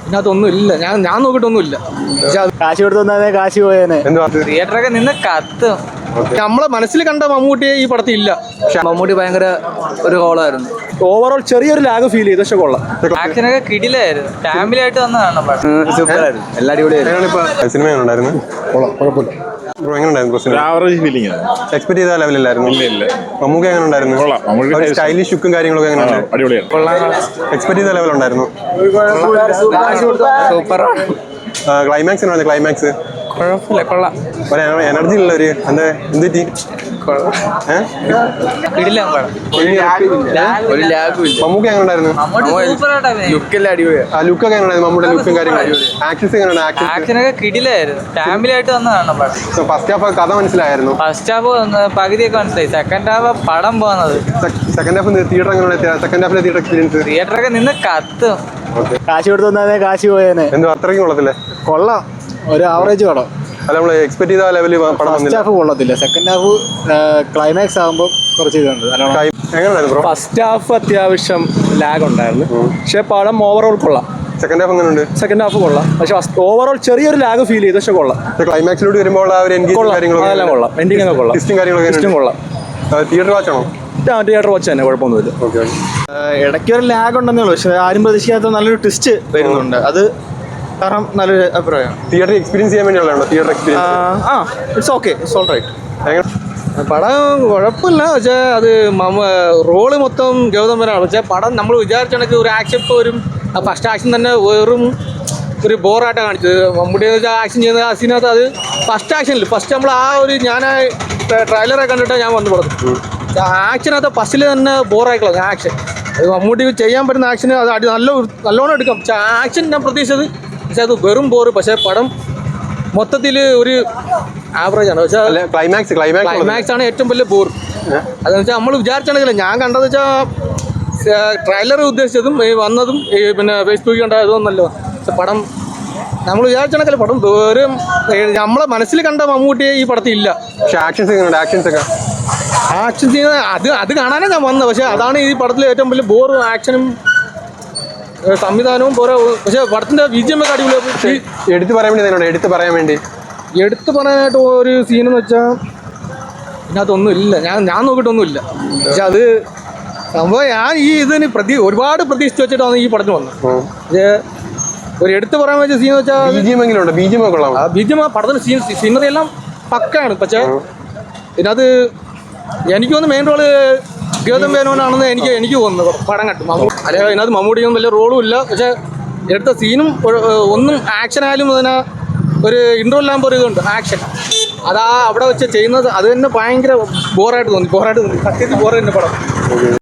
ഇതിനകത്തൊന്നും ഇല്ല. ഞാൻ നോക്കിയിട്ടൊന്നും ഇല്ല. പക്ഷെ കാശ് കൊടുത്തു കാശ് പോയേനെ. തിയേറ്ററൊക്കെ നിന്ന് കത്തും. നമ്മളെ മനസ്സിൽ കണ്ട മമ്മൂട്ടിയെ ഈ പടത്തിൽ ഇല്ല. മമ്മൂട്ടി ഭയങ്കര ഒരു കോളായിരുന്നു. ഓവറോൾ ചെറിയൊരു ലാഗ് ഫീൽ ചെയ്തു. പക്ഷെ കൊള്ളാം. ആക്ഷനൊക്കെ കിടിലായിരുന്നു. ഫാമിലി ആയിട്ട് വന്ന് കാണണം പടം. സൂപ്പറായിരുന്നു. എല്ലാ അടിപൊളിയായിരുന്നു. സിനിമ എങ്ങനെയുണ്ടായിരുന്നു? കുഴപ്പമില്ല. എക്സ്പെക്ട് ചെയ്ത ലെവലില്ലായിരുന്നു. മമ്മൂക്ക എങ്ങനെ ഉണ്ടായിരുന്നു? സ്റ്റൈലിഷ് ലുക്കും കാര്യങ്ങളൊക്കെ എങ്ങനെയുണ്ട്? എക്സ്പെക്ട് ചെയ്ത ലെവൽ ഉണ്ടായിരുന്നു. സൂപ്പർ. ക്ലൈമാക്സ് എങ്ങനെയാണ്? ക്ലൈമാക്സ് കുഴപ്പമില്ല, കൊള്ളാം. എനർജി ഉള്ള ഒരു എന്ത് ഒരു ലാഗും ഇല്ല. മമ്മൂക്ക എങ്ങനെ ഉണ്ടായിരുന്നു? ലുക്കെല്ലാം അടിപൊളിയാണ്. ലുക്കൊക്കെ എങ്ങനെയായിരുന്നു? മമ്മൂടെ ലുക്കും കാര്യങ്ങളും ആക്ടേഴ്സ് എങ്ങനെയാണ്? ആക്ഷനൊക്കെ കിടിലായിരുന്നു. ഫാമിലി ആയിട്ട് വന്ന് കാണണം പടം. ഫസ്റ്റ് ഹാഫ് കഥ മനസ്സിലായിരുന്നു. ഫസ്റ്റ് ഹാഫ് പകുതിയൊക്കെ മനസ്സിലായി. സെക്കൻഡ് ഹാഫ് പടം പോകുന്നത്. സെക്കൻഡ് ഹാഫ് തിയേറ്റർ എങ്ങനെ? സെക്കൻഡ് ഹാഫിലെ തിയേറ്റർ എക്സ്പീരിയൻസ്? തിയേറ്ററൊക്കെ നിന്ന് കത്തും. കാശ് കൊടുത്തു കാശ് പോയേനെ. എന്തോ അത്രയ്ക്കും കൊള്ളത്തില്ലേ? കൊള്ളാം. ഒരു ആവറേജ് പടം. അല്ല, നമ്മള് എക്സ്പെക്ട് ചെയ്ത ലെവലിൽ പടം ഫസ്റ്റ് ഹാഫ് കൊള്ളത്തില്ല. സെക്കൻഡ് ഹാഫ് ക്ലൈമാക്സ് ആകുമ്പോൾ കുറച്ച് ഇതുണ്ട്. എങ്ങനെയായിരുന്നു? ഫസ്റ്റ് ഹാഫ് അത്യാവശ്യം ലാഗ് ഉണ്ടായിരുന്നു. പക്ഷെ പടം ഓവറോൾ കൊള്ളാം. സെക്കൻഡ് ഹാഫ് എങ്ങനെയുണ്ട്? സെക്കൻഡ് ഹാഫ് കൊള്ളാം. പക്ഷെ ഓവറോൾ ചെറിയൊരു ലാഗ് ഫീൽ ചെയ്തു. പക്ഷെ കൊള്ളാം. ക്ലൈമാക്സിലൂടെ വരുമ്പോൾ ആ ഒരു അതെല്ലാം കൊള്ളാം. എൻഡിങ് ഒക്കെ കൊള്ളാം. കാര്യങ്ങളൊക്കെ കൊള്ളാം. തിയേറ്റർ വാച്ചാണോ? തിയേറ്റർ വാച്ച് തന്നെ, കുഴപ്പമൊന്നുമില്ല. ഇടയ്ക്കൊരു ലാഗ് ഉണ്ടെന്നേ ഉള്ളൂ. പക്ഷെ ആരും പ്രതീക്ഷിക്കാത്ത നല്ലൊരു ട്വിസ്റ്റ് വരുന്നുണ്ട്. അത് കാരണം നല്ലൊരു അഭിപ്രായം. തിയേറ്റർ എക്സ്പീരിയൻസ് ചെയ്യാൻ വേണ്ടിയുള്ളതാണോ? Theatre experience it's okay, it's all right. പടം കുഴപ്പമില്ല. പക്ഷേ അത് റോള് മൊത്തം ഗൗതം മേനോനാണ്. പക്ഷേ പടം നമ്മൾ വിചാരിച്ച കണക്ക് ഒരു ആക്ഷൻ വരും. ഫസ്റ്റ് ആക്ഷൻ തന്നെ വെറും ഒരു ബോറായിട്ടാണ് കാണിച്ചത്. മമ്മൂട്ടി ആക്ഷൻ ചെയ്യുന്ന ആ സീനകത്ത് അത് ഫസ്റ്റ് ആക്ഷനിൽ ഫസ്റ്റ് നമ്മൾ ആ ഒരു ഞാൻ ട്രെയിലറെ കണ്ടിട്ടാണ് ഞാൻ വന്ന് പറഞ്ഞു. ആക്ഷനകത്ത് ഫസ്റ്റിൽ തന്നെ ബോറായിക്കളഞ്ഞു ആക്ഷൻ. അത് മമ്മൂട്ടി ചെയ്യാൻ പറ്റുന്ന ആക്ഷന് അത് നല്ലോണം എടുക്കാം. പക്ഷേ ആക്ഷൻ ഞാൻ പ്രതീക്ഷിച്ചത്, പക്ഷെ അത് വെറും ബോറ്. പക്ഷേ പടം മൊത്തത്തിൽ ഒരു ആവറേജ് ആണ്. പക്ഷേ ക്ലൈമാക്സ് ആണ് ഏറ്റവും വലിയ ബോർ. അതെന്ന് വെച്ചാൽ നമ്മൾ വിചാരിച്ചാണെങ്കിലേ ഞാൻ കണ്ടത് വെച്ചാൽ ട്രെയിലർ ഉദ്ദേശിച്ചതും വന്നതും പിന്നെ ഫേസ്ബുക്കിൽ കണ്ടതും നല്ല. പക്ഷെ പടം നമ്മൾ വിചാരിച്ചാണെങ്കിൽ പടം വെറും നമ്മളെ മനസ്സിൽ കണ്ട മമ്മൂട്ടിയെ ഈ പടത്തിൽ ഇല്ല. പക്ഷേ ആക്ഷൻ ചെയ്യുന്ന അത് കാണാനാണ് ഞാൻ വന്നത്. പക്ഷെ അതാണ് ഈ പടത്തിലെ ഏറ്റവും വലിയ ബോർ. ആക്ഷനും സംവിധാനവും പോരാ. പക്ഷെ പടത്തിന്റെ BGM ഒക്കെ അടിപൊളി. എടുത്തു പറയാനായിട്ട് ഒരു സീനെന്ന് വെച്ചാൽ ഇതിനകത്തൊന്നും ഇല്ല. ഞാൻ നോക്കിയിട്ടൊന്നും ഇല്ല. പക്ഷെ അത് സംഭവം ഞാൻ ഈ ഇതിന് ഒരുപാട് പ്രതീക്ഷിച്ച് വെച്ചിട്ടാണ് ഈ പടത്തിന് വന്നത്. പക്ഷേ ഒരു എടുത്തു പറയാൻ വെച്ച സീൻ വെച്ചാൽ BGM പടത്തിന് സീനറി എല്ലാം പക്കാണ്. പക്ഷേ ഇതിനകത്ത് എനിക്ക് തോന്നുന്നു മെയിൻ റോള് ഗൗതം മേനോനാണെന്ന് എനിക്ക് തോന്നുന്നു പടം കണ്ടു. അല്ലെ ഇതിനകത്ത് മമ്മൂട്ടിയൊന്നും വലിയ റോളും ഇല്ല. പക്ഷെ എടുത്ത സീനും ഒന്നും ആക്ഷൻ ആയാലും അതിനെ ഒരു ഇൻട്രോലാകുമ്പോൾ ഒരു ഇതുണ്ട് ആക്ഷൻ. അതാ അവിടെ വെച്ച് ചെയ്യുന്നത് അത് തന്നെ ഭയങ്കര ബോറായിട്ട് തോന്നി. സത്യത്തിൽ ബോറ് തന്നെ പടം.